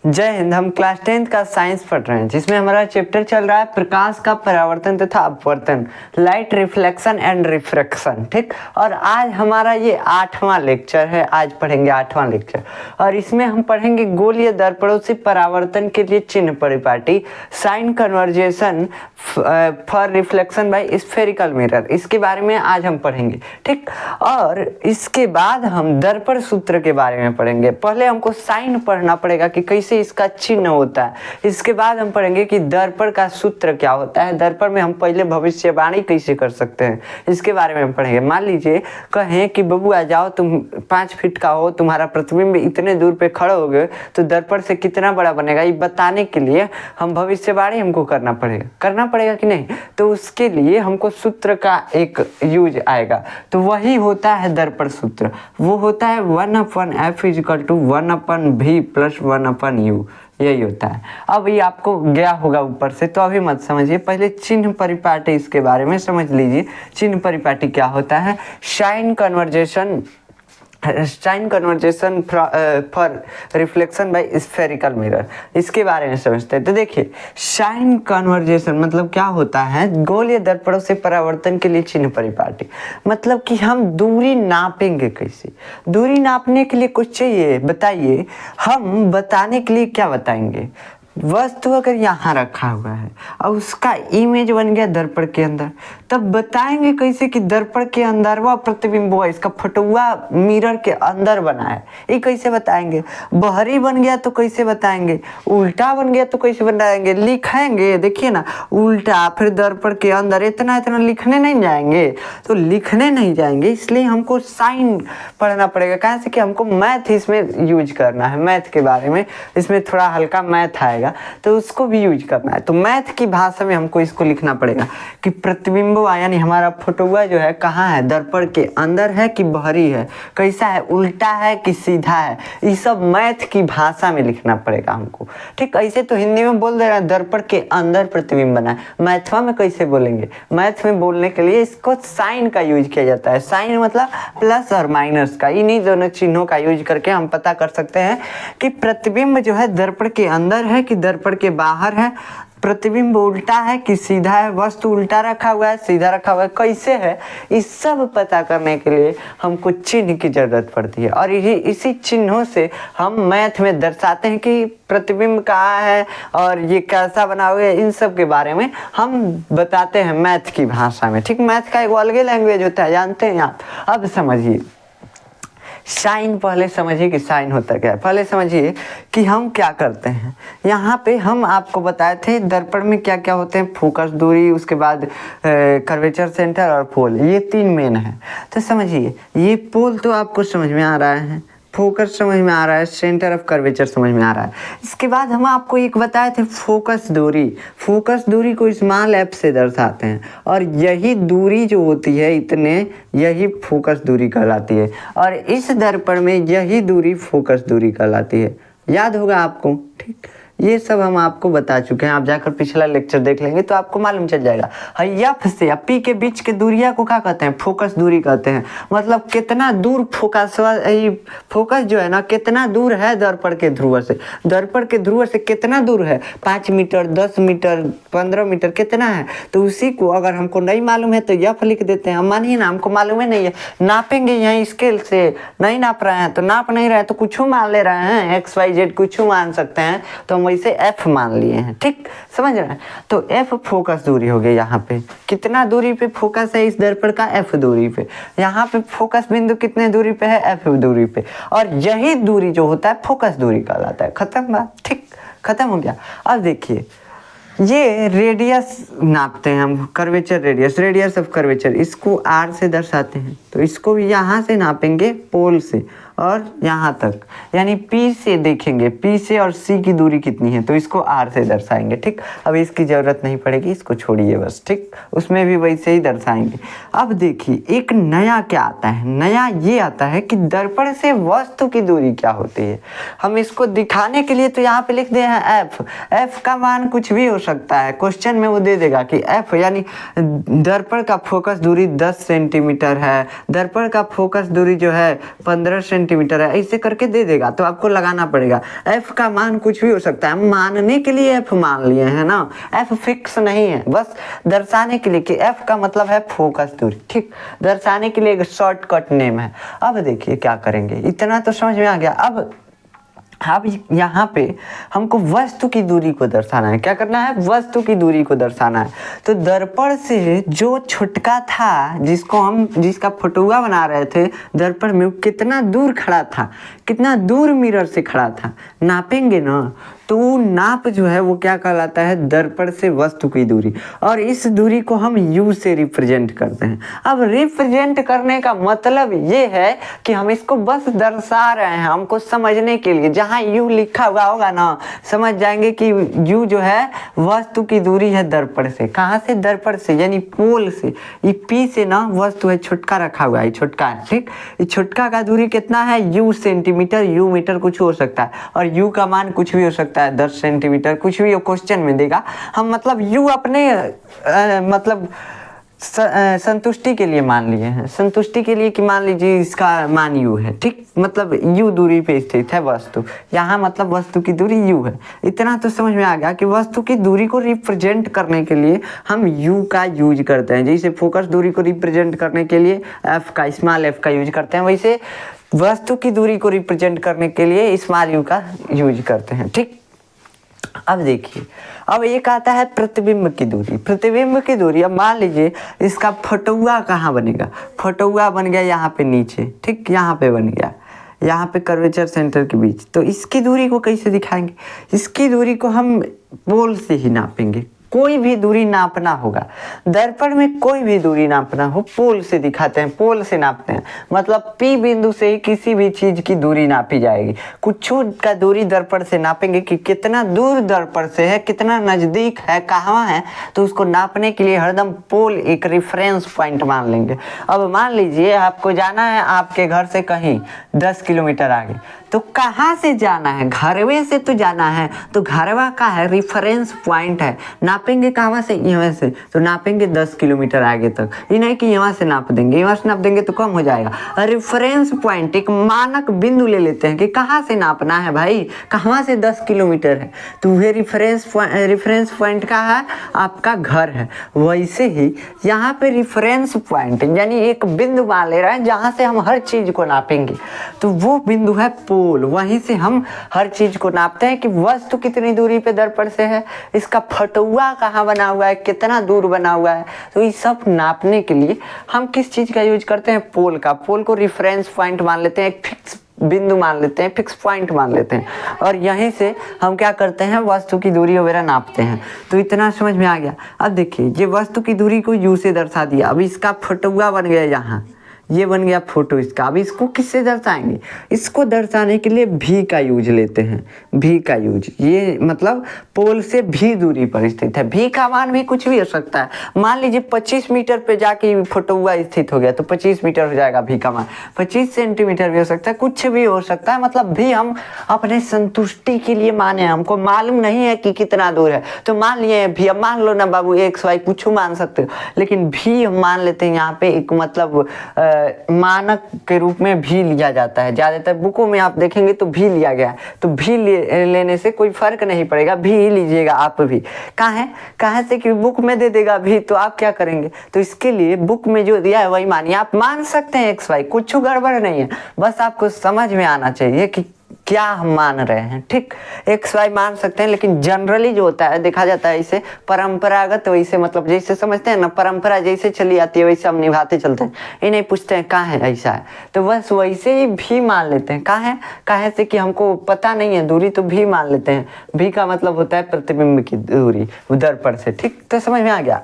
जय हिंद। हम class 10th का साइंस पढ़ रहे हैं जिसमें हमारा चैप्टर चल रहा है प्रकाश का परावर्तन तथा अपवर्तन, लाइट रिफ्लेक्शन एंड रिफ्रैक्शन। ठीक, और आज हमारा ये 8वां लेक्चर है। आज पढ़ेंगे 8वां लेक्चर और इसमें हम पढ़ेंगे गोलीय दर्पणों से परावर्तन के लिए चिन्ह परिपाटी, sign convention for reflection by spherical mirror, इसके बारे में आज हम पढ़ेंगे। ठीक, और इसके बाद हम दर्पण सूत्र के बारे में पढ़ेंगे। पहले हमको साइन पढ़ना पड़ेगा कि कैसे इसका चिन्ह होता है। इसके बाद हम पढ़ेंगे कि दर्पण का सूत्र क्या होता है, दर्पण में हम पहले भविष्यवाणी कैसे कर सकते हैं, इसके बारे में हम पढ़ेंगे। मान लीजिए कहें कि बबू आ जाओ, तुम 5 फीट का हो, तुम्हारा प्रतिबिंब इतने दूर पे खड़े हो गए तो दर्पण से कितना बड़ा बनेगा, ये बताने के लिए हम भविष्यवाणी हमको करना पड़ेगा कि नहीं। तो उसके लिए हमको सूत्र का एक यूज आएगा, तो वही होता है दर्पण सूत्र। वो होता है 1/f = 1/v + 1/u, यही होता है। अब ये आपको गया होगा ऊपर से, तो अभी मत समझिए, पहले चिन्ह परिपाटी इसके बारे में समझ लीजिए। चिन्ह परिपाटी क्या होता है? Sign convention for reflection by spherical mirror, इसके बारे में समझते हैं। तो देखिए, साइन कन्वर्जेशन मतलब क्या होता है? गोलीय दर्पणों से परावर्तन के लिए चिन्ह परिपाटी, मतलब कि हम दूरी नापेंगे कैसे। दूरी नापने के लिए कुछ चाहिए, बताइए। हम बताने के लिए क्या बताएंगे? वस्तु अगर यहाँ रखा हुआ है और उसका इमेज बन गया दर्पण के अंदर, तब बताएंगे कैसे कि दर्पण के अंदर वह प्रतिबिंब हुआ, इसका फोटोआ मिरर के अंदर बना है। ये कैसे बताएंगे? बहरी बन गया तो कैसे बताएंगे, उल्टा बन गया तो कैसे बताएंगे? लिखेंगे, देखिए ना, उल्टा फिर दर्पण के अंदर, इतना इतना लिखने नहीं जाएंगे। तो लिखने नहीं जाएंगे, इसलिए हमको साइन पढ़ना पड़ेगा। कहाँ से कि हमको मैथ इसमें यूज करना है, मैथ के बारे में इसमें थोड़ा हल्का मैथ आएगा, तो उसको भी यूज करना है। तो मैथ की भाषा में हमको इसको लिखना पड़ेगा कि प्रतिबिंब यानी हमारा फोटोआ जो है कहाँ है, दर्पण के अंदर है कि बहरी है, कैसा है, उल्टा है कि सीधा है, ये सब मैथ की भाषा में लिखना पड़ेगा हमको। ठीक, ऐसे तो हिंदी में बोल दे रहा है दर्पण के अंदर प्रतिबिंब बना है, मैथवा में कैसे बोलेंगे? मैथ में बोलने के लिए इसको साइन का यूज किया जाता है। साइन मतलब प्लस और माइनस का, इन्हीं दोनों चिन्हों का यूज करके हम पता कर सकते हैं कि प्रतिबिंब जो है दर्पण के अंदर है कि दर्पण के बाहर है, प्रतिबिंब उल्टा है कि सीधा है, वस्तु उल्टा रखा हुआ है, सीधा रखा हुआ है, कैसे है, इस सब पता करने के लिए हमको चिन्ह की जरूरत पड़ती है। और इसी चिन्हों से हम मैथ में दर्शाते हैं कि प्रतिबिंब कहाँ है और ये कैसा बना हुआ है, इन सब के बारे में हम बताते हैं मैथ की भाषा में। ठीक, मैथ का एक अलग लैंग्वेज होता है, जानते हैं आप। अब समझिए साइन, पहले समझिए कि साइन होता क्या है। पहले समझिए कि हम क्या करते हैं। यहाँ पे हम आपको बताए थे दर्पण में क्या क्या होते हैं, फोकस, दूरी, उसके बाद कर्वेचर, सेंटर और पोल, ये 3 मेन है। तो समझिए, ये पोल तो आपको समझ में आ रहा है, फोकस समझ में आ रहा है, सेंटर ऑफ कर्वेचर समझ में आ रहा है। इसके बाद हम आपको एक बताए थे फोकस दूरी। फोकस दूरी को स्मॉल f से दर्शाते हैं और यही दूरी जो होती है इतने, यही फोकस दूरी कहलाती है। और इस दर्पण में यही दूरी फोकस दूरी कहलाती है, याद होगा आपको। ठीक, ये सब हम आपको बता चुके हैं, आप जाकर पिछला लेक्चर देख लेंगे तो आपको मालूम चल जाएगा। एफ से पी के बीच के दूरिया को क्या कहते हैं? फोकस दूरी कहते हैं। मतलब कितना दूर फोकस जो है ना, कितना दूर है दर्पण के ध्रुव से, दर्पण के ध्रुव से कितना दूर है, 5 मीटर, 10 मीटर, 15 मीटर, कितना है। तो उसी को अगर हमको नहीं मालूम है तो एफ लिख देते हैं। हम मानिए ना, हमको मालूम है नहीं है, नापेंगे यहाँ स्केल से, नहीं नाप रहे हैं तो नाप नहीं रहे हैं तो कुछ मान ले रहे हैं, XYZ कुछ मान सकते हैं, तो हम वैसे f मान लिए हैं। ठीक, समझ रहे हैं। तो f फोकस दूरी हो गई। यहाँ पे कितना दूरी पे फोकस है इस दर्पण का? f दूरी पे। यहाँ पे फोकस बिंदु कितने दूरी पे है? f दूरी पे। और यही दूरी जो होता है फोकस दूरी कहलाता है। खत्म बात। ठीक, खत्म हो गया। अब देखिए, ये रेडियस नापते हैं हम, कर्वेचर रेडियस ऑफ कर्वेचर, इसको r से दर्शाते हैं। तो इसको भी यहाँ से नापेंगे, पोल से और यहाँ तक, यानी P से देखेंगे, P से और C की दूरी कितनी है, तो इसको R से दर्शाएंगे। ठीक, अब इसकी ज़रूरत नहीं पड़ेगी, इसको छोड़िए बस। ठीक, उसमें भी वैसे ही दर्शाएंगे। अब देखिए, एक नया क्या आता है? नया ये आता है कि दर्पण से वस्तु की दूरी क्या होती है। हम इसको दिखाने के लिए तो यहाँ पे लिख दे हैं F का मान कुछ भी हो सकता है, क्वेश्चन में वो दे देगा कि F यानी दर्पण का फोकस दूरी 10 सेंटीमीटर है, दर्पण का फोकस दूरी जो है 15 सेंटीमीटर सेंटीमीटर है, ऐसे करके दे देगा तो आपको लगाना पड़ेगा। एफ का मान कुछ भी हो सकता है, मानने के लिए एफ मान लिए हैं ना, एफ फिक्स नहीं है, बस दर्शाने के लिए कि एफ का मतलब है फोकस दूरी, ठीक, दर्शाने के लिए एक शॉर्टकट नेम है। अब देखिए क्या करेंगे, इतना तो समझ में आ गया। अब यहाँ पे हमको वस्तु की दूरी को दर्शाना है। क्या करना है, वस्तु की दूरी को दर्शाना है। तो दर्पण से जो छुटका था, जिसका फोटोआ बना रहे थे दर्पण में, कितना दूर खड़ा था, कितना दूर मिरर से खड़ा था, नापेंगे ना, तो नाप जो है वो क्या कहलाता है, दर्पण से वस्तु की दूरी। और इस दूरी को हम u से रिप्रेजेंट करते हैं। अब रिप्रेजेंट करने का मतलब ये है कि हम इसको बस दर्शा रहे हैं, हमको समझने के लिए। जहाँ u लिखा हुआ होगा ना, समझ जाएंगे कि u जो है वस्तु की दूरी है दर्पण से। कहाँ से, दर्पण से, यानी पोल से। ये p से ना वस्तु है, छुटका रखा हुआ है, छुटका है, ठीक। ये छुटका का दूरी कितना है, u सेंटीमीटर, u मीटर कुछ हो सकता है, और u का मान कुछ भी हो सकता है, 10 सेंटीमीटर, कुछ भी क्वेश्चन में देगा। हम मतलब u अपने मतलब संतुष्टि के लिए मान लिए हैं, संतुष्टि के लिए कि मान लीजिए इसका मान u है, ठीक, मतलब u दूरी पे स्थित है वस्तु, यहाँ मतलब वस्तु की दूरी u है। इतना तो समझ में आ गया कि वस्तु की दूरी को रिप्रेजेंट करने के लिए हम u का यूज करते हैं। जैसे फोकस दूरी को रिप्रेजेंट करने के लिए f का, स्मॉल f का यूज करते हैं, वैसे वस्तु की दूरी को रिप्रेजेंट करने के लिए स्मॉल u का यूज करते हैं, ठीक। अब देखिए, अब एक आता है प्रतिबिंब की दूरी। प्रतिबिंब की दूरी, अब मान लीजिए इसका फोटोआ कहाँ बनेगा, फोटोआ बन गया यहाँ पे नीचे, ठीक, यहाँ पे बन गया, यहाँ पे कर्वेचर सेंटर के बीच। तो इसकी दूरी को कैसे दिखाएंगे, इसकी दूरी को हम पोल से ही नापेंगे। कोई भी दूरी नापना होगा, दर्पण में कोई भी दूरी नापना हो, पोल से दिखाते हैं, पोल से नापते हैं। मतलब P बिंदु से ही किसी भी चीज की दूरी नापी जाएगी। कुछ का दूरी दर्पण से नापेंगे कि कितना दूर दर्पण से है, कितना नजदीक है, कहाँ है, तो उसको नापने के लिए हरदम पोल एक रेफरेंस पॉइंट मान लेंगे। अब मान लीजिए आपको जाना है आपके घर से कहीं 10 किलोमीटर आगे, तो कहाँ से जाना है, घरवे से तो जाना है, तो घरवा का है रेफरेंस पॉइंट है। नापेंगे कहाँ से, यहाँ से, तो नापेंगे 10 किलोमीटर आगे तक। ये नहीं कि यहाँ से नाप देंगे, यहाँ से नाप देंगे तो कम हो जाएगा। रेफरेंस पॉइंट, एक मानक बिंदु ले लेते हैं कि कहाँ से नापना है भाई, कहाँ से 10 किलोमीटर है, तो वह रेफरेंस पॉइंट का है आपका घर है। वैसे ही यहाँ पे रेफरेंस पॉइंट यानी एक बिंदु मान ले रहे हैं जहाँ से हम हर चीज को नापेंगे, तो वो बिंदु है पोल। वहीं से हम हर चीज को नापते हैं कि वस्तु कितनी दूरी पे दर्पण से है, इसका फोटोआ कहाँ बना हुआ है, कितना दूर बना हुआ है। तो ये सब नापने के लिए हम किस चीज का यूज करते हैं, पोल का। पोल को रेफरेंस पॉइंट मान लेते हैं, एक फिक्स बिंदु मान लेते हैं, फिक्स पॉइंट मान लेते हैं, और यहीं से हम क्या करते हैं, वस्तु की दूरी वगैरह नापते हैं। तो इतना समझ में आ गया। अब देखिए, ये वस्तु की दूरी को u से दर्शा दिया। अब इसका फोटोआ बन गया, यहाँ ये बन गया फोटो इसका। अब इसको किससे दर्शाएंगे, इसको दर्शाने के लिए भी का यूज लेते हैं। भी का यूज, ये मतलब पोल से भी दूरी पर स्थित है। भी का मान भी कुछ भी हो सकता है। मान लीजिए 25 मीटर पे जाके फोटोआ स्थित हो गया, तो 25 मीटर हो जाएगा भी का मान। 25 सेंटीमीटर भी हो सकता है, कुछ भी हो सकता है। मतलब भी हम अपने संतुष्टि के लिए माने, हमको मालूम नहीं है कि कितना दूर है, तो मान लिए भी। अब मान लो ना बाबू एक्स वाई कुछ मान सकते हो, लेकिन भी हम मान लेते हैं। यहाँ पे एक मतलब मानक के रूप में भी लिया जाता है। ज़्यादातर बुकों में आप देखेंगे तो भी लिया गया है, तो भी लेने से कोई फर्क नहीं पड़ेगा, भी ही लीजिएगा आप भी। कहाँ से कि बुक में दे देगा भी, तो आप क्या करेंगे, तो इसके लिए बुक में जो दिया है वही मानिए। आप मान सकते हैं एक्स वाई, कुछ गड़बड़ नहीं है, बस आपको समझ में आना चाहिए कि क्या हम मान रहे हैं, ठीक। एक्स वाई मान सकते हैं, लेकिन जनरली जो होता है देखा जाता है इसे परंपरागत, वैसे मतलब जैसे समझते हैं ना, परंपरा जैसे चली आती है वैसे हम निभाते चलते हैं। ये नहीं पूछते हैं कहाँ है, ऐसा है, तो बस वैसे ही भी मान लेते हैं। कहाँ से कि हमको पता नहीं है दूरी, तो भी मान लेते हैं। भी का मतलब होता है प्रतिबिंब की दूरी दर्पण से, ठीक। तो समझ में आ गया।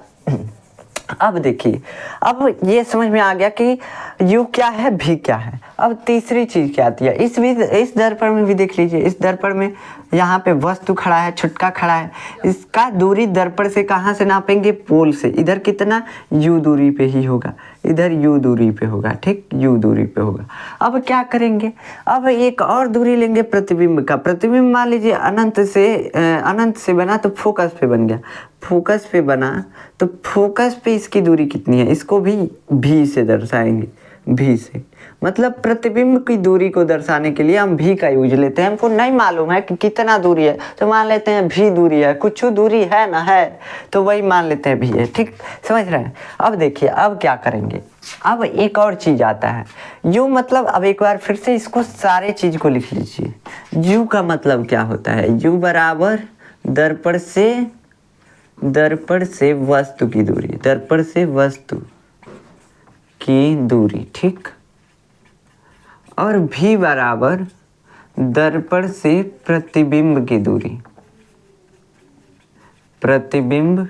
अब देखिए, अब ये समझ में आ गया कि u क्या है, भी क्या है। अब तीसरी चीज क्या आती है, इस दर्पण में भी देख लीजिए। इस दर्पण में यहाँ पे वस्तु खड़ा है, छुटका खड़ा है, इसका दूरी दर्पण से कहाँ से नापेंगे, पोल से। इधर कितना, u दूरी पे ही होगा, इधर u दूरी पे होगा, ठीक, u दूरी पे होगा। अब क्या करेंगे, अब एक और दूरी लेंगे प्रतिबिंब का। प्रतिबिंब मान लीजिए अनंत से बना, तो फोकस पे बन गया। फोकस पे बना तो फोकस पे इसकी दूरी कितनी है, इसको भी से दर्शाएंगे, भी से। मतलब प्रतिबिंब की दूरी को दर्शाने के लिए हम भी का यूज लेते हैं। हमको नहीं मालूम है कि कितना दूरी है तो मान लेते हैं भी दूरी है, कुछ दूरी है ना है तो वही मान लेते हैं भी है। ठीक, समझ रहे हैं। अब देखिए अब क्या करेंगे, अब एक और चीज आता है यू, मतलब अब एक बार फिर से इसको सारे चीज को लिख लीजिए। यू का मतलब क्या होता है, यू बराबर दर्पण से वस्तु की दूरी, दर्पण से वस्तु की दूरी। ठीक, और भी बराबर दर्पण से प्रतिबिंब की दूरी, प्रतिबिंब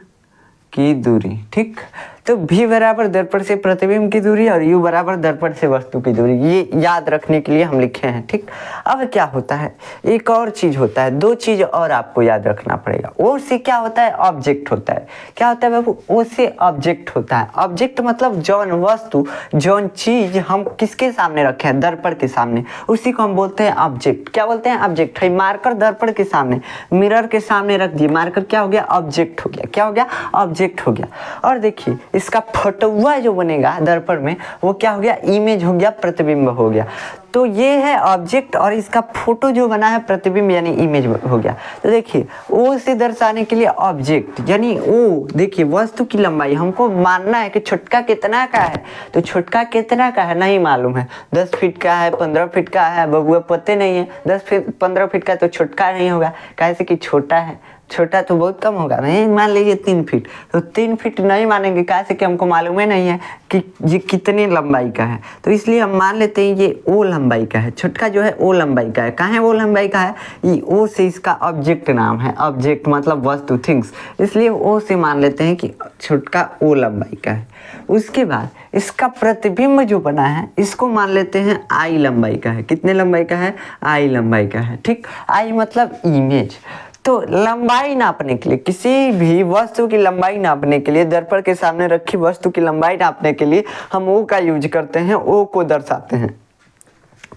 की दूरी। ठीक, तो भी बराबर दर्पण से प्रतिबिंब की दूरी और यू बराबर दर्पण से वस्तु की दूरी, ये याद रखने के लिए हम लिखे हैं। ठीक, अब क्या होता है, एक और चीज होता है, दो चीज और आपको याद रखना पड़ेगा। ओ से क्या होता है, ऑब्जेक्ट होता है। क्या होता है बाबू, ओ से ऑब्जेक्ट होता है। ऑब्जेक्ट मतलब जौन वस्तु, जौन चीज हम किसके सामने रखे हैं, दर्पण के सामने, उसी को हम बोलते हैं ऑब्जेक्ट। क्या बोलते हैं, ऑब्जेक्ट है। मार्कर दर्पण के सामने, मिरर के सामने रख दिए, मार्कर क्या हो गया, ऑब्जेक्ट हो गया। क्या हो गया, ऑब्जेक्ट हो गया। और देखिए इसका फोटोआ जो बनेगा दर्पण में वो क्या हो गया, इमेज हो गया, प्रतिबिंब हो गया। तो ये है ऑब्जेक्ट और इसका फोटो जो बना है प्रतिबिंब यानी इमेज हो गया। तो देखिए ओ से दर्शाने के लिए ऑब्जेक्ट यानी ओ, देखिए वस्तु की लंबाई हमको मानना है कि छोटका कितना का है, तो छोटका कितना का है नहीं मालूम है, 10 फीट का है, 15 फीट का है, बबुआ पते नहीं है। 10 फीट 15 फीट का तो छोटका नहीं होगा, कैसे कि छोटा है, छोटा तो बहुत कम होगा। नहीं, मान लीजिए 3 फीट, तो 3 फीट नहीं मानेंगे, कैसे कि हमको मालूम ही नहीं है कि ये कितने लंबाई का है। तो इसलिए हम मान लेते हैं ये ओ लंबाई का है, छोटका जो है ओ लंबाई का है। कहाँ है ओ लंबाई का है, ये ओ से इसका ऑब्जेक्ट नाम है, ऑब्जेक्ट मतलब वस्तु, थिंग्स, इसलिए ओ से मान लेते हैं कि छोटका ओ लंबाई का है। उसके बाद इसका प्रतिबिंब जो बना है इसको मान लेते हैं आई लंबाई का है। कितने लंबाई का है, आई लंबाई का है। ठीक, आई मतलब इमेज। तो लंबाई नापने के लिए, किसी भी वस्तु की लंबाई नापने के लिए, दर्पण के सामने रखी वस्तु की लंबाई नापने के लिए हम ओ का यूज करते हैं। ओ को दर्शाते हैं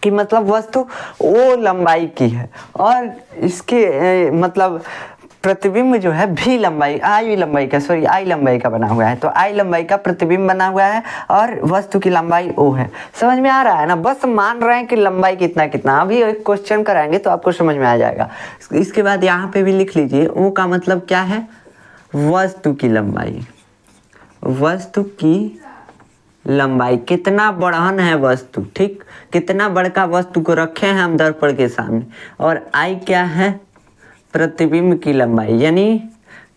कि मतलब वस्तु ओ लंबाई की है और इसके मतलब प्रतिबिंब जो है भी लंबाई, आई लंबाई का बना हुआ है। तो आई लंबाई का प्रतिबिंब बना हुआ है और वस्तु की लंबाई ओ है। समझ में आ रहा है ना, बस मान रहे हैं कि लंबाई कितना कितना। अभी एक क्वेश्चन कराएंगे तो आपको समझ में आ जाएगा। इसके बाद यहाँ पे भी लिख लीजिए, ओ का मतलब क्या है, वस्तु की लंबाई, वस्तु की लंबाई, कितना बढ़न है वस्तु। ठीक, कितना बड़का वस्तु को रखे हैं हम दर्पण के सामने। और आई क्या है, प्रतिबिंब की लंबाई, यानी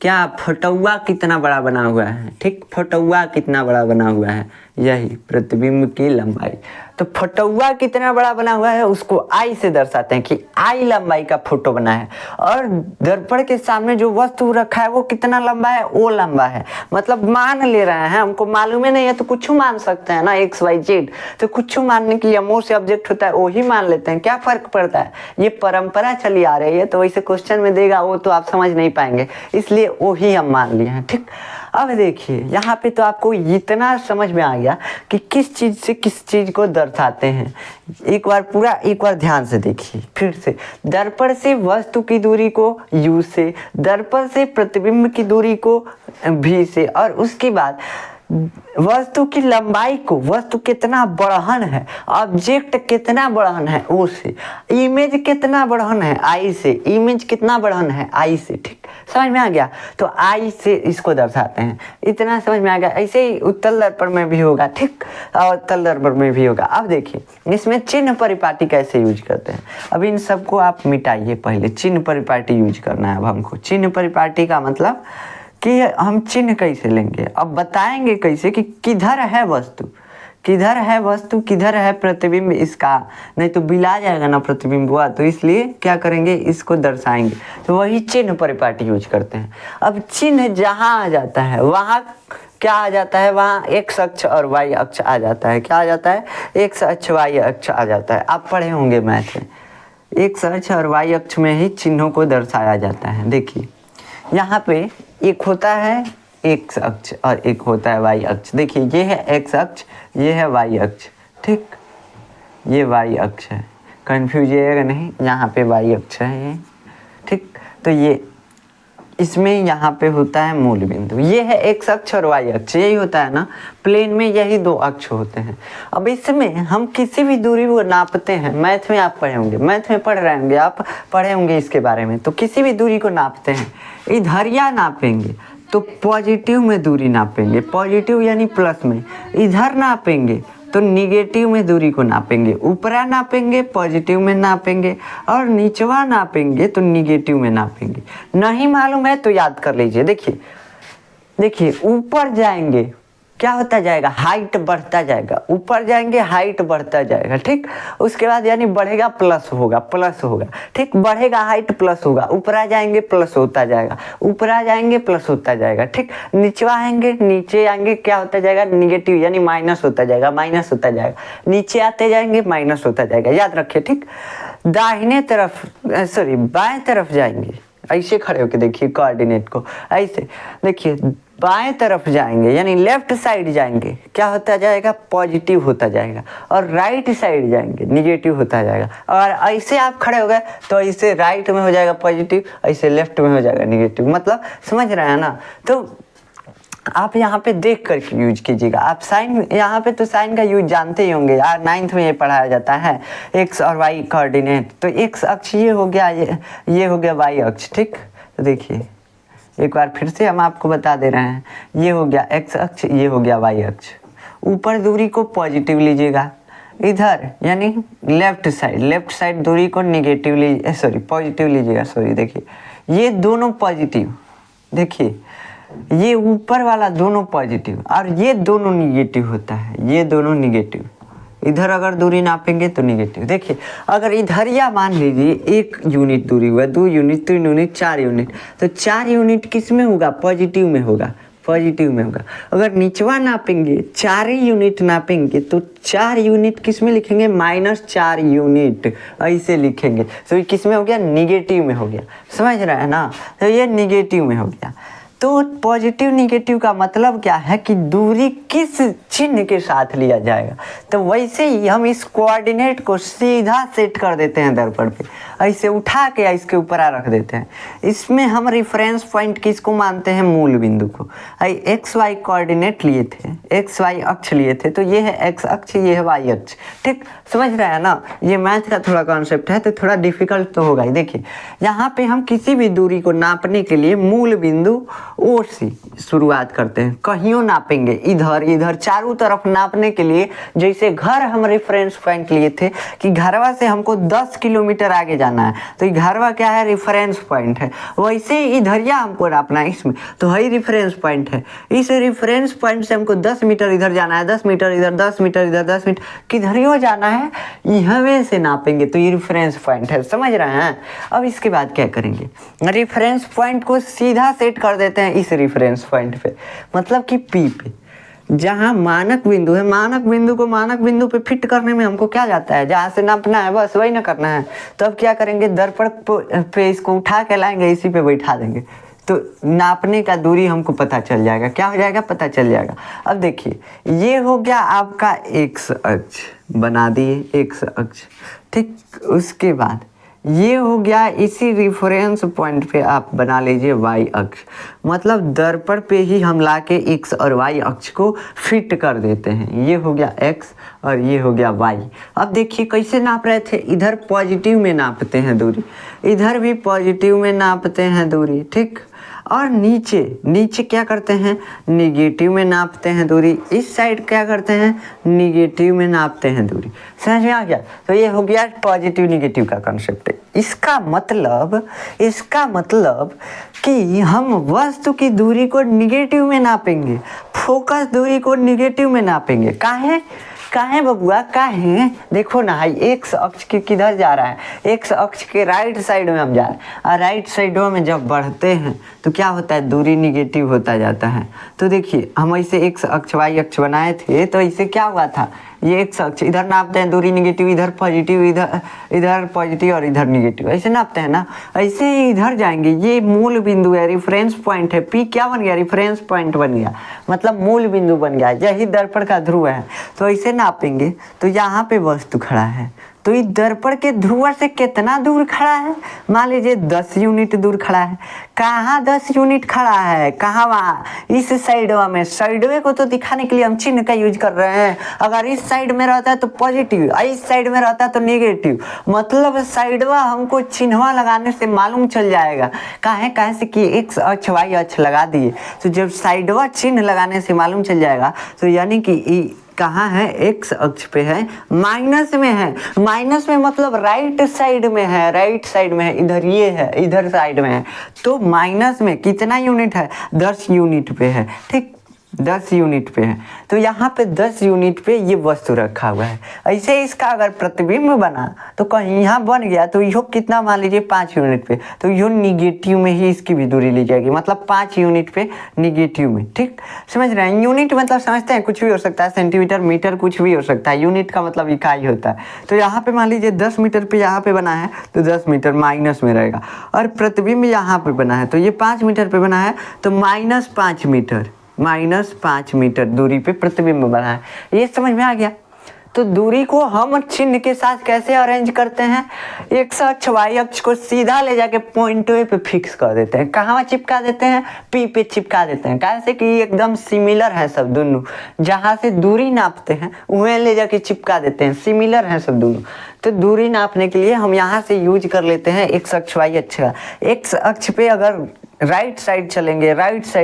क्या, फोटोआ कितना बड़ा बना हुआ है। ठीक, फोटोआ कितना बड़ा बना हुआ है, यही प्रतिबिंब की लंबाई। तो फोटोआ कितना बड़ा बना हुआ है उसको आई से दर्शाते हैं कि आई लंबाई का फोटो बना है। और दर्पण के सामने जो वस्तु रखा है वो कितना लंबा है, ओ लंबा है। मतलब मान ले रहे हैं, हमको मालूम ही नहीं है तो कुछ मान सकते हैं ना, एक्स वाई जेड। तो कुछ मानने के लिए ओ से ऑब्जेक्ट होता है, ओ ही मान लेते हैं, क्या फर्क पड़ता है। ये परंपरा चली आ रही है तो वैसे क्वेश्चन में देगा वो तो आप समझ नहीं पाएंगे, इसलिए ओ ही हम मान लिए हैं। ठीक, अब देखिए यहाँ पे तो आपको इतना समझ में आ गया कि किस चीज से किस चीज को दर्शाते हैं। एक बार ध्यान से देखिए फिर से, दर्पण से वस्तु की दूरी को यू से, दर्पण से प्रतिबिंब की दूरी को भी से, और उसके बाद वस्तु की लंबाई को, वस्तु कितना बढ़न है, ऑब्जेक्ट कितना बढ़न है ओ से, इमेज कितना बढ़न है आई से, इमेज कितना बढ़न है आई से। ठीक, समझ में आ गया। तो आई से इसको दर्शाते हैं, इतना समझ में आ गया। ऐसे ही उत्तल दर्पण में भी होगा, ठीक, और तल दर्पण में भी होगा। अब देखिए इसमें चिन्ह परिपाटी कैसे यूज करते हैं। अब इन सबको आप मिटाइए, पहले चिन्ह परिपाटी यूज करना है। अब हमको चिन्ह परिपाटी का मतलब कि हम चिन्ह कैसे लेंगे, अब बताएंगे कैसे कि किधर है वस्तु, किधर है वस्तु, किधर है प्रतिबिंब इसका, नहीं तो बिला जाएगा ना प्रतिबिंब हुआ। तो इसलिए क्या करेंगे, इसको दर्शाएंगे, तो वही चिन्ह परिपाटी यूज करते हैं। अब चिन्ह जहाँ आ जाता है वहाँ क्या आ जाता है, वहाँ एक्स अक्ष और वाई अक्ष आ जाता है। क्या आ जाता है, एक्स अक्ष वाई अक्ष आ जाता है। आप पढ़े होंगे मैथ में, एक्स अक्ष और वाई अक्ष में ही चिन्हों को दर्शाया जाता है। देखिए यहाँ पे एक होता है एक्स अक्ष और एक होता है वाई अक्ष। देखिए ये है एक्स अक्ष, ये है वाई अक्ष। ठीक, ये वाई अक्ष है, कंफ्यूज होगा नहीं, यहाँ पे वाई अक्ष है ये। ठीक, तो ये इसमें यहाँ पे होता है मूल बिंदु। ये है एक्स अक्ष और वाई अक्ष, यही होता है ना, प्लेन में यही दो अक्ष होते हैं। अब इसमें हम किसी भी दूरी को नापते हैं, मैथ में आप पढ़े होंगे, मैथ में पढ़ रहे होंगे, आप पढ़े होंगे इसके बारे में। तो किसी भी दूरी को नापते हैं, इधरिया नापेंगे तो पॉजिटिव में दूरी नापेंगे, पॉजिटिव यानी प्लस में। इधर नापेंगे तो निगेटिव में दूरी को नापेंगे, ऊपरा नापेंगे पॉजिटिव में नापेंगे, और नीचवा नापेंगे तो निगेटिव में नापेंगे। नहीं मालूम है तो याद कर लीजिए। देखिए ऊपर जाएंगे क्या होता जाएगा, हाइट बढ़ता जाएगा, ऊपर जाएंगे हाइट बढ़ता जाएगा, ठीक। उसके बाद यानी बढ़ेगा प्लस होगा, ठीक, बढ़ेगा हाइट प्लस होगा, ऊपर आ जाएंगे प्लस होता जाएगा, ऊपर आ जाएंगे प्लस होता जाएगा, ठीक। नीचवा आएंगे, नीचे आएंगे क्या होता जाएगा, निगेटिव यानी माइनस होता जाएगा, नीचे आते जाएंगे माइनस होता जाएगा, याद रखिए, ठीक। दाहिने तरफ बाएं तरफ जाएंगे, ऐसे खड़े होके देखिए कोऑर्डिनेट को, ऐसे देखिए बाएं तरफ जाएंगे यानी लेफ्ट साइड जाएंगे, क्या होता जाएगा, पॉजिटिव होता जाएगा, और राइट साइड जाएंगे निगेटिव होता जाएगा। और ऐसे आप खड़े हो गए तो ऐसे राइट में हो जाएगा पॉजिटिव, ऐसे लेफ्ट में हो जाएगा निगेटिव, मतलब समझ रहे हैं ना। तो आप यहाँ पे देख करके यूज कीजिएगा। आप साइन, यहाँ पे तो साइन का यूज जानते ही होंगे यार, 9th में ये पढ़ाया जाता है, एक्स और वाई कोऑर्डिनेट। तो एक्स अक्ष ये हो गया, ये हो गया वाई अक्ष, ठीक। तो देखिए एक बार फिर से हम आपको बता दे रहे हैं, ये हो गया एक्स अक्ष, ये हो गया वाई अक्ष। ऊपर दूरी को पॉजिटिव लीजिएगा, इधर यानी लेफ्ट साइड दूरी को पॉजिटिव लीजिएगा, देखिए ये दोनों पॉजिटिव, देखिए ये ऊपर वाला दोनों पॉजिटिव और ये दोनों निगेटिव होता है, ये दोनों निगेटिव। इधर अगर दूरी नापेंगे तो निगेटिव। देखिए अगर इधरिया मान लीजिए 1 यूनिट दूरी हुआ, 2 यूनिट, 3 यूनिट, 4 यूनिट, तो 4 यूनिट किस में होगा, पॉजिटिव में होगा। अगर निचवा नापेंगे 4 यूनिट नापेंगे तो 4 यूनिट किस में लिखेंगे, -4 यूनिट, ऐसे लिखेंगे। तो ये किस में हो गया, निगेटिव में हो गया, समझ रहे हैं ना। तो ये निगेटिव में हो गया। तो पॉजिटिव निगेटिव का मतलब क्या है कि दूरी किस चिन्ह के साथ लिया जाएगा। तो वैसे ही हम इस कोऑर्डिनेट को सीधा सेट कर देते हैं दर्पण पे, ऐसे उठा के इसके ऊपर रख देते हैं। इसमें हम रेफरेंस पॉइंट किसको मानते हैं, मूल बिंदु को। एक्स वाई कोऑर्डिनेट लिए थे, एक्स वाई अक्ष लिए थे, तो ये है एक्स अक्ष, ये है वाई अक्ष, ठीक। समझ रहे हैं ना। ये मैथ का थोड़ा कॉन्सेप्ट है तो थोड़ा डिफिकल्ट तो होगा ही। देखिए यहाँ पे हम किसी भी दूरी को नापने के लिए मूल बिंदु ओ से शुरुआत करते हैं, कहीं नापेंगे, इधर चारों तरफ नापने के लिए। जैसे घर हम रेफरेंस पॉइंट लिए थे कि घरवा से हमको 10 किलोमीटर आगे जाना है, तो ये घरवा क्या है, रेफरेंस पॉइंट है। वैसे ही इधरिया हमको नापना है, इसमें तो है रेफरेंस पॉइंट है। इस रेफरेंस पॉइंट से हमको 10 मीटर इधर जाना है, 10 मीटर इधर, 10 मीटर इधर, 10 मीटर किधरियो जाना है, यहाँ से नापेंगे, तो ये रेफरेंस पॉइंट है, समझ रहे हैं। अब इसके बाद क्या करेंगे, रेफरेंस पॉइंट को सीधा सेट कर देते हैं इस रेफरेंस पॉइंट पे, मतलब कि P पे, जहां मानक बिंदु है। मानक बिंदु को मानक बिंदु पे फिट करने में हमको क्या जाता है, जहां से नापना है बस वही ना करना है। तो अब क्या करेंगे, दर्पण पे इसको उठा के लाएंगे, इसी पे बैठा देंगे, तो नापने का दूरी हमको पता चल जाएगा, क्या हो जाएगा, पता चल जाएगा। अब देखिए ये हो गया आपका एक्स अक्ष, बना दिए एक्स अक्ष, ठीक। उसके बाद ये हो गया, इसी रेफरेंस पॉइंट पे आप बना लीजिए वाई अक्ष, मतलब दर्पण पे ही हम लाके एक्स और वाई अक्ष को फिट कर देते हैं। ये हो गया एक्स और ये हो गया वाई। अब देखिए कैसे नाप रहे थे, इधर पॉजिटिव में नापते हैं दूरी, इधर भी पॉजिटिव में नापते हैं दूरी, ठीक। और नीचे क्या करते हैं, निगेटिव में नापते हैं दूरी। इस साइड क्या करते हैं, निगेटिव में नापते हैं दूरी। समझ में आ गया। तो ये हो गया पॉजिटिव निगेटिव का कॉन्सेप्ट। इसका मतलब कि हम वस्तु की दूरी को निगेटिव में नापेंगे, फोकस दूरी को निगेटिव में नापेंगे। काहे बबुआ, काहे, देखो ना भाई एक्स अक्ष के किधर जा रहा है, एक्स अक्ष के राइट साइड में हम जा रहे हैं, और राइट साइडों में जब बढ़ते हैं तो क्या होता है, दूरी निगेटिव होता जाता है। तो देखिए हम ऐसे एक्स अक्ष वाई अक्ष बनाए थे, तो इससे क्या हुआ था, ये एक्स अक्ष इधर नापते हैं दूरी निगेटिव, इधर पॉजिटिव, इधर पॉजिटिव और इधर निगेटिव, ऐसे नापते हैं ना। ऐसे ही इधर जाएंगे, ये मूल बिंदु है, रेफरेंस पॉइंट है, पी क्या बन गया, रेफरेंस पॉइंट बन गया, मतलब मूल बिंदु बन गया, यही दर्पण का ध्रुव है। तो ऐसे नापेंगे तो यहाँ पे वस्तु खड़ा है, तो इस दर्पण के ध्रुव से कितना दूर खड़ा है? मान लीजिए 10 यूनिट दूर खड़ा है। कहाँ 10 यूनिट खड़ा है? कहाँ? वहाँ इस साइडवा में। साइडवे को तो दिखाने के लिए हम चिन्ह का यूज कर रहे हैं। अगर इस साइड में रहता है तो पॉजिटिव, इस साइड में रहता है तो नेगेटिव। मतलब साइडवा हमको चिन्हवा लगाने से मालूम चल जाएगा। कहाँ से कि एक्स अक्ष वाई अक्ष लगा दिए, तो जब साइडवा चिन्ह लगाने से मालूम चल जाएगा, तो यानी कि कहाँ है? एक्स अक्ष पे है, माइनस में है। माइनस में मतलब राइट साइड में है, राइट साइड में है, इधर ये है, इधर साइड में है। तो माइनस में कितना यूनिट है? 10 यूनिट पे है। ठीक, 10 यूनिट पे है। तो यहाँ पे 10 यूनिट पे ये वस्तु रखा हुआ है। ऐसे इसका अगर प्रतिबिंब बना तो कहीं यहाँ बन गया तो यो कितना? मान लीजिए 5 यूनिट पे, तो यो निगेटिव में ही इसकी भी दूरी ली जाएगी, मतलब 5 यूनिट पे निगेटिव में। ठीक, समझ रहे हैं? यूनिट मतलब समझते हैं, कुछ भी हो सकता है, सेंटीमीटर, मीटर, कुछ भी हो सकता है। यूनिट का मतलब इकाई होता है। तो यहाँ पे मान लीजिए 10 मीटर पे यहाँ पे बना है, तो 10 मीटर माइनस में रहेगा। और प्रतिबिंब यहाँ पे बना है, तो ये 5 मीटर पे बना है, तो -5 मीटर, -5 मीटर दूरी पे प्रतिबिंब बना है। ये समझ में आ गया? तो दूरी को हम चिन्ह के साथ कैसे अरेंज करते हैं? एक्स अक्ष वाई अक्ष को सीधा ले जाके पॉइंट पे फिक्स कर देते हैं। कहाँ चिपका देते हैं? पी पे चिपका देते हैं। कैसे कि एकदम सिमिलर है सब दोनों। जहाँ से दूरी नापते हैं वहीं ले जाके चिपका देते हैं, सिमिलर है सब दोनों। तो दूरी नापने के लिए हम यहाँ से यूज कर लेते हैं एक्स अक्ष वाई अक्ष का। एक्स अक्ष पे अगर राइट साइड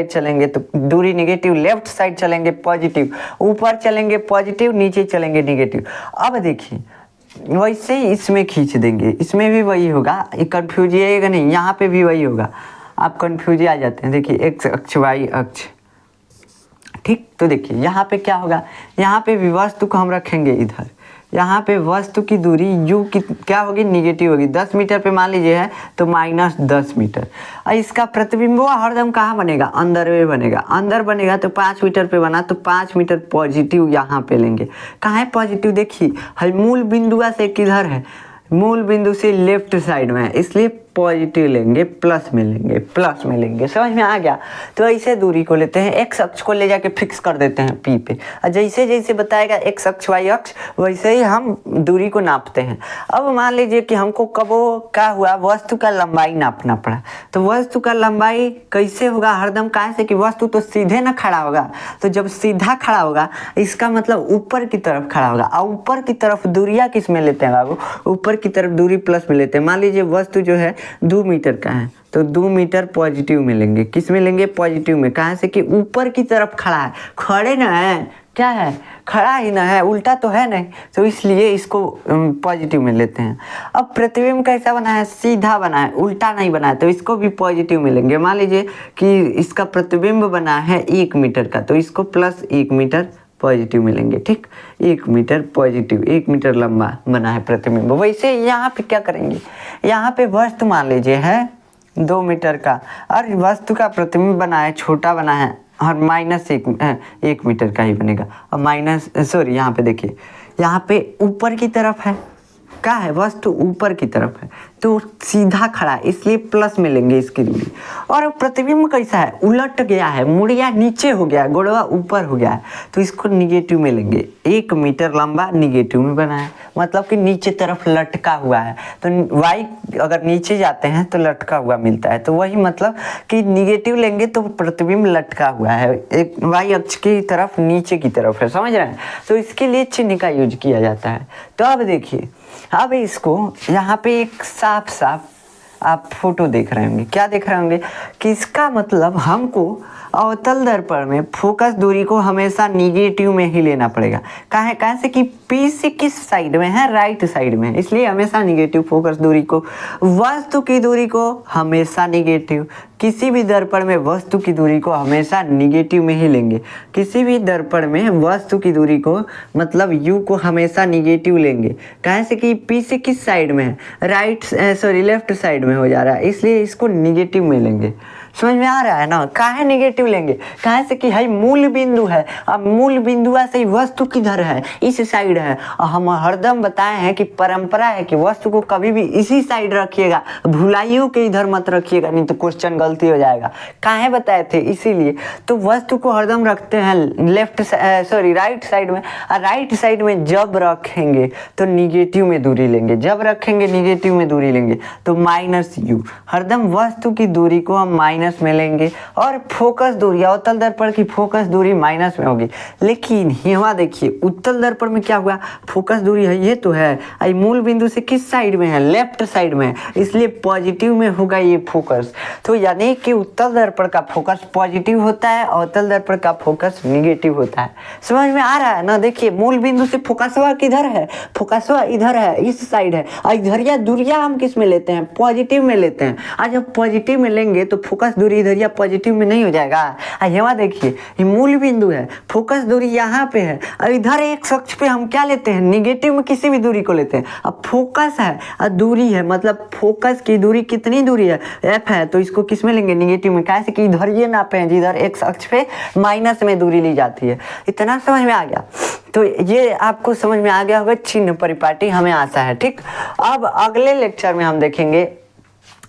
चलेंगे तो दूरी निगेटिव, लेफ्ट साइड चलेंगे पॉजिटिव, ऊपर चलेंगे पॉजिटिव, नीचे चलेंगे निगेटिव। अब देखिए वैसे ही इसमें खींच देंगे, इसमें भी वही होगा, कंफ्यूजिएगा नहीं, यहाँ पे भी वही होगा। आप कंफ्यूज आ जाते हैं। देखिए एक्स अक्ष वाई अक्ष, ठीक। तो देखिए यहाँ पे क्या होगा? यहाँ पे भी वस्तु को हम रखेंगे इधर। यहाँ पे वस्तु की दूरी u की क्या होगी? निगेटिव होगी। 10 मीटर पे मान लीजिए है तो -10 मीटर। और इसका प्रतिबिंब हरदम कहाँ बनेगा? अंदर में बनेगा। अंदर बनेगा तो 5 मीटर पे बना, तो 5 मीटर पॉजिटिव यहाँ पे लेंगे। कहाँ है पॉजिटिव? देखिए मूल बिंदु से किधर है? मूल बिंदु से लेफ्ट साइड में है, इसलिए पॉजिटिव लेंगे, प्लस में लेंगे। समझ में आ गया? तो ऐसे दूरी को लेते हैं, एक्स अक्ष को ले जाके फिक्स कर देते हैं पी पे। और जैसे जैसे बताएगा एक्स अक्ष वाई अक्ष, वैसे ही हम दूरी को नापते हैं। अब मान लीजिए कि हमको क्या हुआ? वस्तु का लंबाई नापना पड़ा। तो वस्तु का लंबाई कैसे होगा? हरदम कहाँ से कि वस्तु तो सीधे ना खड़ा होगा, तो जब सीधा खड़ा होगा इसका मतलब ऊपर की तरफ खड़ा होगा। और ऊपर की तरफ दूरियाँ किस में लेते हैं बाबू? ऊपर की तरफ दूरी प्लस में लेते हैं। मान लीजिए वस्तु जो है 2 मीटर का है, तो 2 मीटर पॉजिटिव में लेंगे। किस में लेंगे? पॉजिटिव में। कहाँ से कि ऊपर की तरफ खड़ा है, खड़े ना है, क्या है? खड़ा ही ना है, उल्टा तो है नहीं, तो इसलिए इसको पॉजिटिव में लेते हैं। अब प्रतिबिंब कैसा बना है? सीधा बना है, उल्टा नहीं बना है, तो इसको भी पॉजिटिव में लेंगे। मान लीजिए कि इसका प्रतिबिंब बना है 1 मीटर का, तो इसको +1 मीटर पॉजिटिव में लेंगे। ठीक, 1 मीटर पॉजिटिव, 1 मीटर लंबा बना है प्रतिबिंब। वैसे यहाँ पे क्या करेंगे? यहाँ पे वस्तु मान लीजिए है 2 मीटर का, और वस्तु का प्रतिबिंब बना है, छोटा बना है, और -1 मीटर का ही बनेगा। और यहाँ पे देखिए, यहाँ पे ऊपर की तरफ है, क्या है? वस्तु ऊपर की तरफ है, तो सीधा खड़ा है, इसलिए प्लस में लेंगे इसकी दूरी। और प्रतिबिंब कैसा है? उलट गया है, मुड़िया नीचे हो गया, गोड़वा ऊपर हो गया है, तो इसको निगेटिव में लेंगे। 1 मीटर लंबा निगेटिव में बना है, मतलब कि नीचे तरफ लटका हुआ है। तो वाई अगर नीचे जाते हैं तो लटका हुआ मिलता है, तो वही मतलब कि निगेटिव लेंगे तो प्रतिबिंब लटका हुआ है, एक वाई अक्ष की तरफ नीचे की तरफ है। समझ रहे हैं? तो इसके लिए चिन्ह का यूज किया जाता है। तो अब देखिए, अब इसको यहाँ पे एक साफ आप फोटो देख रहे होंगे। क्या देख रहे होंगे? कि इसका मतलब हमको अवतल दर्पण में फोकस दूरी को हमेशा निगेटिव में ही लेना पड़ेगा। कहाँ से कि पी से किस साइड में है? राइट साइड में है, इसलिए हमेशा निगेटिव फोकस दूरी को। वस्तु की दूरी को हमेशा निगेटिव, किसी भी दर्पण में वस्तु की दूरी को हमेशा निगेटिव में ही लेंगे। किसी भी दर्पण में वस्तु की दूरी को मतलब u को हमेशा निगेटिव लेंगे। कहाँ से कि p से किस साइड में है? लेफ्ट साइड में हो जा रहा है, इसलिए इसको निगेटिव में लेंगे। समझ में आ रहा है ना। काहे नेगेटिव लेंगे, काहे से कि है मूल बिंदु है, अब मूल बिंदु से वस्तु किधर है, इस साइड है। और हम हरदम बताए हैं कि परंपरा है कि वस्तु को कभी भी इसी साइड रखिएगा, भुलाइयों के इधर मत रखिएगा, नहीं तो क्वेश्चन गलती हो जाएगा। काहे बताए थे, इसीलिए तो वस्तु को हरदम रखते हैं राइट साइड में। और राइट साइड में जब रखेंगे तो निगेटिव में दूरी लेंगे, जब रखेंगे निगेटिव में दूरी लेंगे तो माइनस यू। हरदम वस्तु की दूरी को हम माइनस में लेंगे और फोकस दूरी, अवतल दर्पण की फोकस दूरी माइनस में होगी। लेकिन यहाँ देखिए उत्तल दर्पण में क्या हुआ, फोकस दूरी है ये तो है, मूल बिंदु से किस साइड में है, लेफ्ट साइड में, इसलिए पॉजिटिव में होगा ये फोकस। तो यानी कि उत्तल दर्पण का फोकस पॉजिटिव होता है, अवतल दर्पण का फोकस निगेटिव होता है। समझ में आ रहा है ना। देखिए मूल बिंदु से फोकसवा किधर है, फोकसवा इधर है, इस साइड है, और इधरिया दूरिया हम किस में लेते हैं, पॉजिटिव में लेते हैं। आज जब पॉजिटिव में लेंगे तो फोकस दूरी इधरिया पॉजिटिव में नहीं हो जाएगा। यहाँ देखिए ये मूल बिंदु है, फोकस दूरी यहाँ पे है, और इधर एक अक्ष पे हम क्या लेते हैं, निगेटिव में किसी भी दूरी को लेते हैं। अब फोकस है और दूरी है, मतलब फोकस की दूरी कितनी दूरी है, एफ है, तो इसको किस में लेंगे, निगेटिव में। कैसे कि इधर ये नापे हैं जिधर एक अक्ष पे माइनस में दूरी ली जाती है। इतना समझ में आ गया। तो ये आपको समझ में आ गया होगा, चिन्ह परिपाटी हमें आता है। ठीक, अब अगले लेक्चर में हम देखेंगे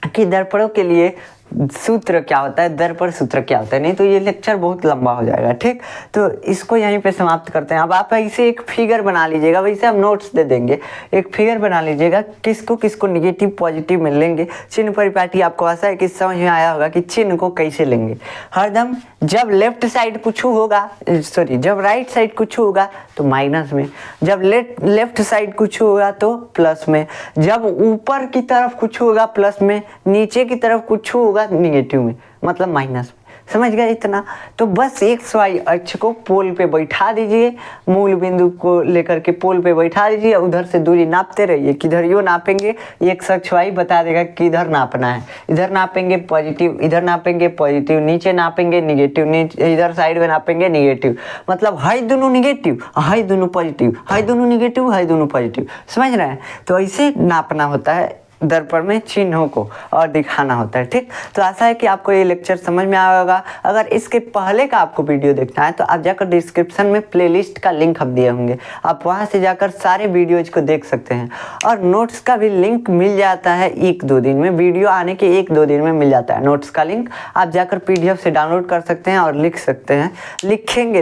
कि दर्पणों के लिए सूत्र क्या होता है, दर्पण सूत्र क्या होता है। नहीं तो ये लेक्चर बहुत लंबा हो जाएगा। ठीक, तो इसको यहीं पे समाप्त करते हैं। अब आप इसे एक फिगर बना लीजिएगा, वैसे हम नोट्स दे देंगे, एक फिगर बना लीजिएगा किसको किसको निगेटिव पॉजिटिव में लेंगे। चिन्ह परिपाटी आपको आशा है कि समझ में आया होगा कि चिन्ह को कैसे लेंगे। हरदम जब लेफ्ट साइड कुछ होगा, जब राइट साइड कुछ होगा तो माइनस में, जब लेफ्ट साइड कुछ होगा तो प्लस में, जब ऊपर की तरफ कुछ होगा प्लस में, नीचे की तरफ कुछ होगा निगेटिव में, मतलब माइनस में। समझ गए इतना। तो बस एक्स वाई अक्ष को पोल पे बैठा दीजिए, मूल बिंदु को लेकर के पोल पे बैठा दीजिए, उधर से दूरी नापते रहिए। किधर यो नापेंगे, एक्स अक्ष वाई बता देगा किधर नापना है। इधर नापेंगे पॉजिटिव, इधर नापेंगे पॉजिटिव, नीचे नापेंगे निगेटिव, नीचे इधर साइड में नापेंगे निगेटिव। मतलब है दोनों निगेटिव, है दोनों पॉजिटिव, है दोनों निगेटिव, है दोनों पॉजिटिव। समझ रहे हैं। तो ऐसे नापना होता है दर्पण में चिन्हों को और दिखाना होता है। ठीक, तो आशा है कि आपको ये लेक्चर समझ में आया होगा। अगर इसके पहले का आपको वीडियो देखना है तो आप जाकर डिस्क्रिप्शन में प्लेलिस्ट का लिंक हम दिए होंगे, आप वहां से जाकर सारे वीडियोज को देख सकते हैं। और नोट्स का भी लिंक मिल जाता है 1-2 दिन में, वीडियो आने के 1-2 दिन में मिल जाता है नोट्स का लिंक। आप जाकर PDF से डाउनलोड कर सकते हैं और लिख सकते हैं,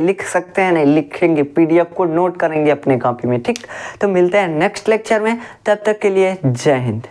लिख सकते हैं नहीं, लिखेंगे, PDF को नोट करेंगे अपने कॉपी में। ठीक, तो मिलते हैं नेक्स्ट लेक्चर में, तब तक के लिए जय हिंद।